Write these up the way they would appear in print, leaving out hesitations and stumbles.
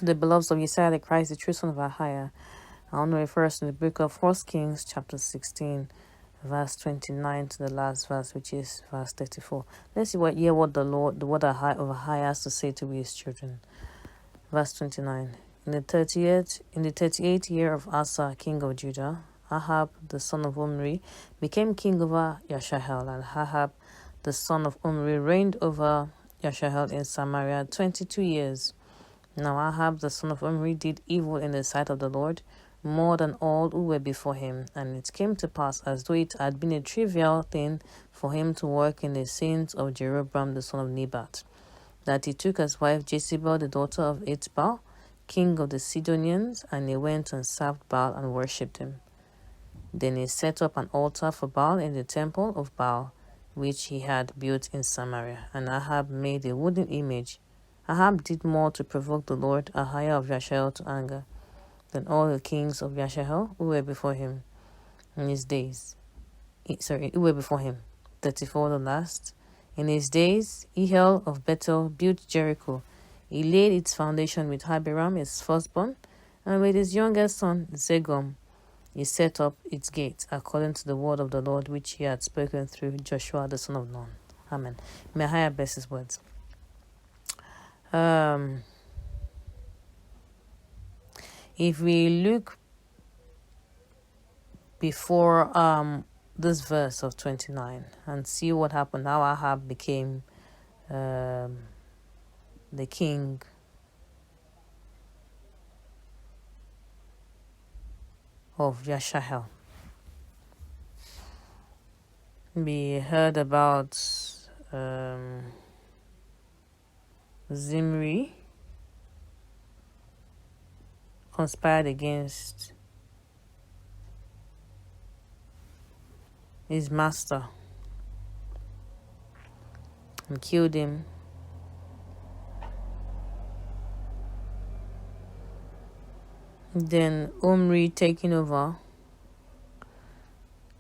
to the beloved of Yahshael the Christ, the true son of AHAYAH. I want to refer us in the book of 1 Kings, chapter 16, verse 29 to the last verse, which is verse 34. Let's hear what the word of AHAYAH has to say to his children. Verse 29. In the 38th year of Asa, king of Judah, Ahab, the son of Omri, became king over Yahshael, and Ahab, the son of Omri, reigned over Yahshael in Samaria 22 years. Now Ahab, the son of Omri, did evil in the sight of the Lord, more than all who were before him. And it came to pass, as though it had been a trivial thing for him to work in the sins of Jeroboam, the son of Nebat, that he took as wife Jezebel, the daughter of Ethbaal, king of the Sidonians, and he went and served Baal and worshipped him. Then he set up an altar for Baal in the temple of Baal, which he had built in Samaria. And Ahab made a wooden image. Ahab did more to provoke the Lord, AHAYAH of Yahshael, to anger than all the kings of Yahshael who were before him in his days. Who were before him. 34, the last. In his days, Yahshael of Bethel built Jericho. He laid its foundation with Abiram, his firstborn, and with his youngest son, Zegom. He set up its gates according to the word of the Lord which he had spoken through Joshua the son of Nun. Amen. May AHAYAH bless his words. If we look before this verse of 29 and see what happened, how Ahab became the king of Yahshael. We heard about Zimri conspired against his master and killed him. Then Omri taking over,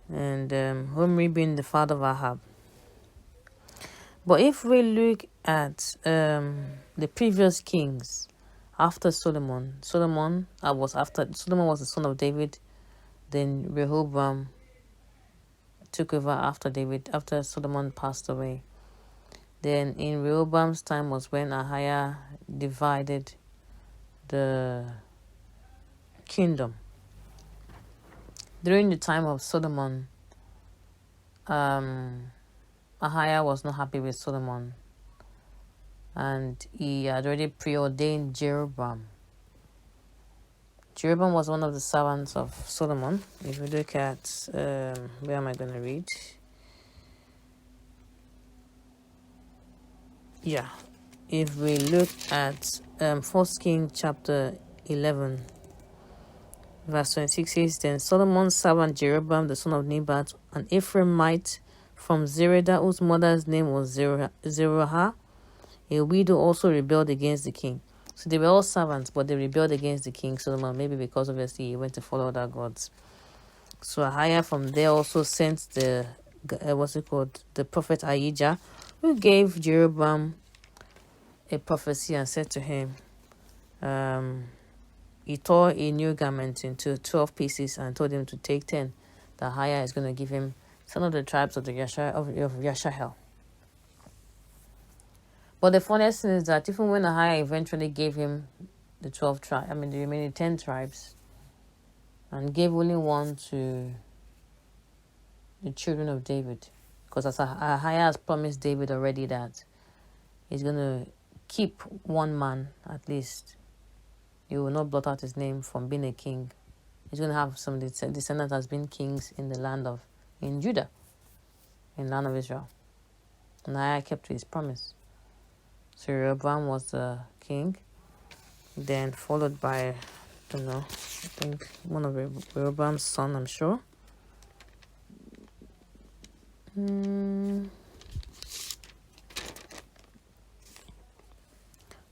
and Omri being the father of Ahab. But if we look at the previous kings after Solomon, Solomon was the son of David. Then Rehoboam took over after David, after Solomon passed away. Then in Rehoboam's time was when AHAYAH divided the kingdom. During the time of Solomon, AHAYAH was not happy with Solomon, and he had already preordained Jeroboam. Jeroboam was one of the servants of Solomon. If we look at, where am I going to read? Yeah. If we look at 1 Kings chapter 11, verse 26 says, Then Solomon's servant Jeroboam, the son of Nebat, an Ephraimite from Zeredah, whose mother's name was Zeruah, a widow, also rebelled against the king. So they were all servants, but they rebelled against the king Solomon, maybe because obviously he went to follow other gods. So AHAYAH from there also sent the prophet Ahijah, who gave Jeroboam a prophecy and said to him, he tore a new garment into 12 pieces and told him to take 10. That AHAYAH is going to give him some of the tribes of the Yahshael. But the funniest thing is that even when AHAYAH eventually gave him the remaining 10 tribes, and gave only one to the children of David, because as AHAYAH has promised David already that he's going to keep one man at least. He will not blot out his name from being a king. He's going to have some descendants as being kings in Judah, in the land of Israel. And AHAYAH kept to his promise. So Rehoboam was the king, then followed by, I don't know, I think one of Rehoboam's son, I'm sure.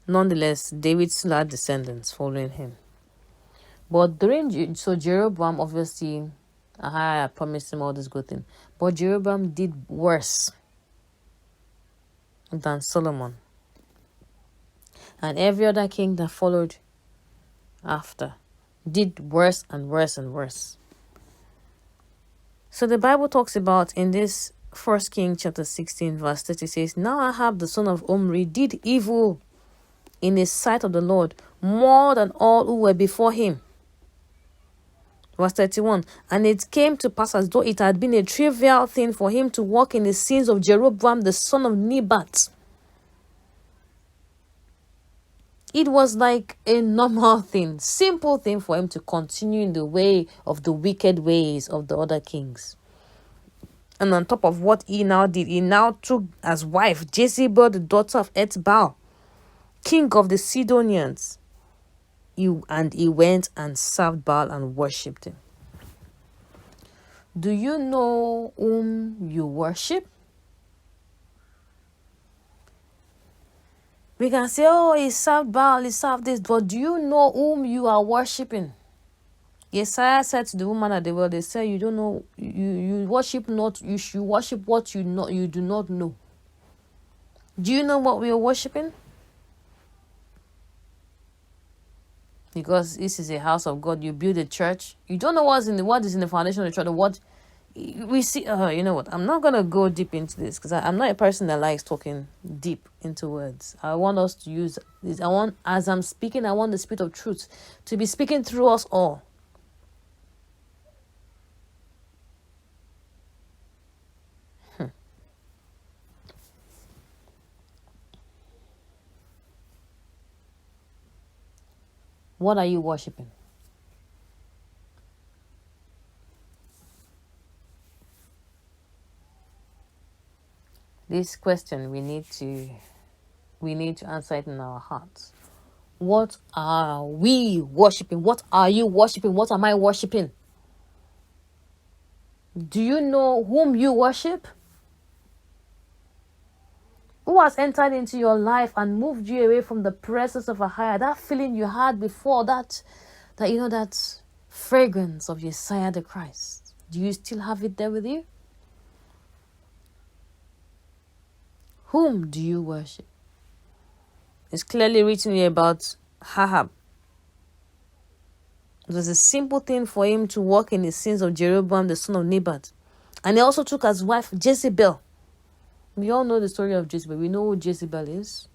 Nonetheless, David still had descendants following him. But Jeroboam, obviously, AHAYAH promised him all this good thing. But Jeroboam did worse than Solomon. And every other king that followed after, did worse and worse and worse. So the Bible talks about in this 1 King chapter 16 verse 30 says, Now Ahab the son of Omri did evil in the sight of the Lord more than all who were before him. Verse 31, and it came to pass as though it had been a trivial thing for him to walk in the sins of Jeroboam the son of Nebat. It was like a normal thing, simple thing for him to continue in the way of the wicked ways of the other kings. And on top of what he now did, he now took as wife Jezebel, the daughter of Ethbaal, king of the Sidonians. He went and served Baal and worshipped him. Do you know whom you worship? We can say, oh, he served Baal, he served this, but do you know whom you are worshipping? Yesaiah said to the woman at the well, they said, you don't know, you worship not, you should worship what you do not know. Do you know what we are worshiping? Because this is a house of God, you build a church. You don't know what is in the foundation of the church, what we see. You know what? I'm not gonna go deep into this because I'm not a person that likes talking deep into words. I want us to use this. As I'm speaking, I want the Spirit of truth to be speaking through us all. What are you worshiping? This question we need to answer it in our hearts. What are we worshiping? What are you worshiping? What am I worshiping? Do you know whom you worship? Who has entered into your life and moved you away from the presence of AHAYAH? That feeling you had before, that fragrance of Yahshael the Christ. Do you still have it there with you? Whom do you worship? It's clearly written here about Ahab. It was a simple thing for him to walk in the sins of Jeroboam the son of Nebat. And he also took as wife Jezebel. We all know the story of Jezebel. We know who Jezebel is.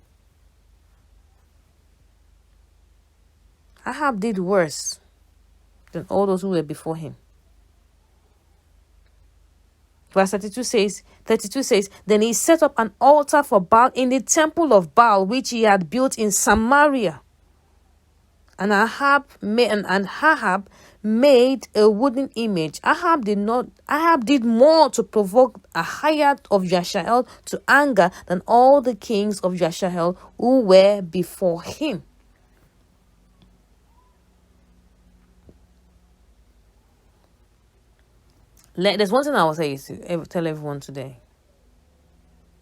Ahab did worse than all those who were before him. Verse 32 says, Then he set up an altar for Baal in the temple of Baal, which he had built in Samaria. And Ahab made a wooden image. Ahab did more to provoke AHAYAH of Yahshael to anger than all the kings of Yahshael who were before him. There's one thing I will say to tell everyone today.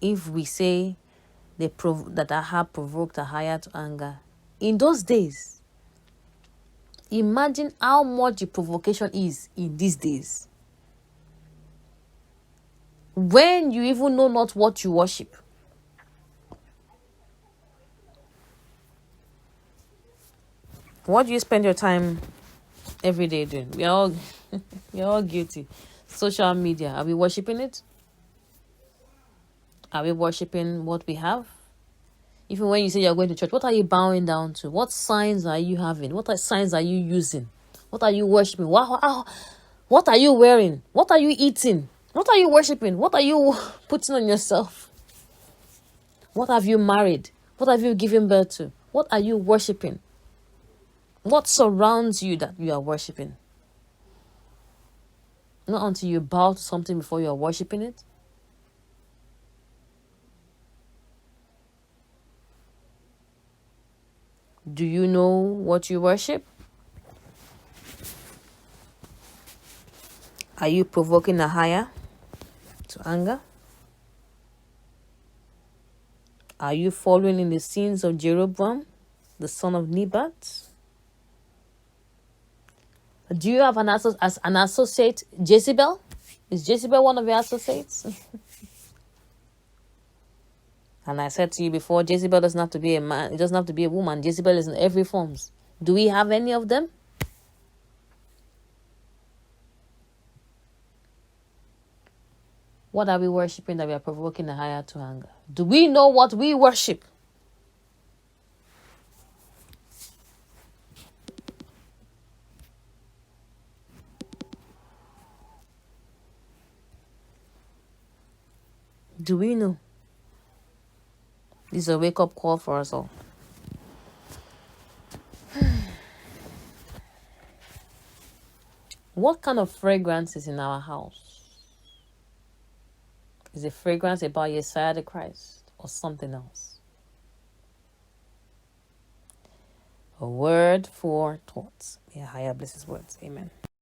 If we say that Ahab provoked AHAYAH to anger, in those days, imagine how much the provocation is in these days. When you even know not what you worship. What do you spend your time every day doing? We're all guilty. Social media, are we worshiping it? Are we worshiping what we have? Even when you say you're going to church, what are you bowing down to? What signs are you having? What signs are you using? What are you worshiping? What are you wearing? What are you eating? What are you worshiping? What are you putting on yourself? What have you married? What have you given birth to? What are you worshiping? What surrounds you that you are worshiping? Not until you bow to something before you are worshiping it. Do you know what you worship? Are you provoking AHAYAH to anger? Are you following in the sins of Jeroboam, the son of Nebat? Do you have an associate, Jezebel? Is Jezebel one of your associates? And I said to you before, Jezebel doesn't have to be a man. It doesn't have to be a woman. Jezebel is in every form. Do we have any of them? What are we worshiping that we are provoking AHAYAH to anger? Do we know what we worship? Do we know? This is a wake-up call for us all. What kind of fragrance is in our house? Is it fragrance about YASHAYA the Christ or something else? A word for thoughts. May AHAYAH bless his words. Amen.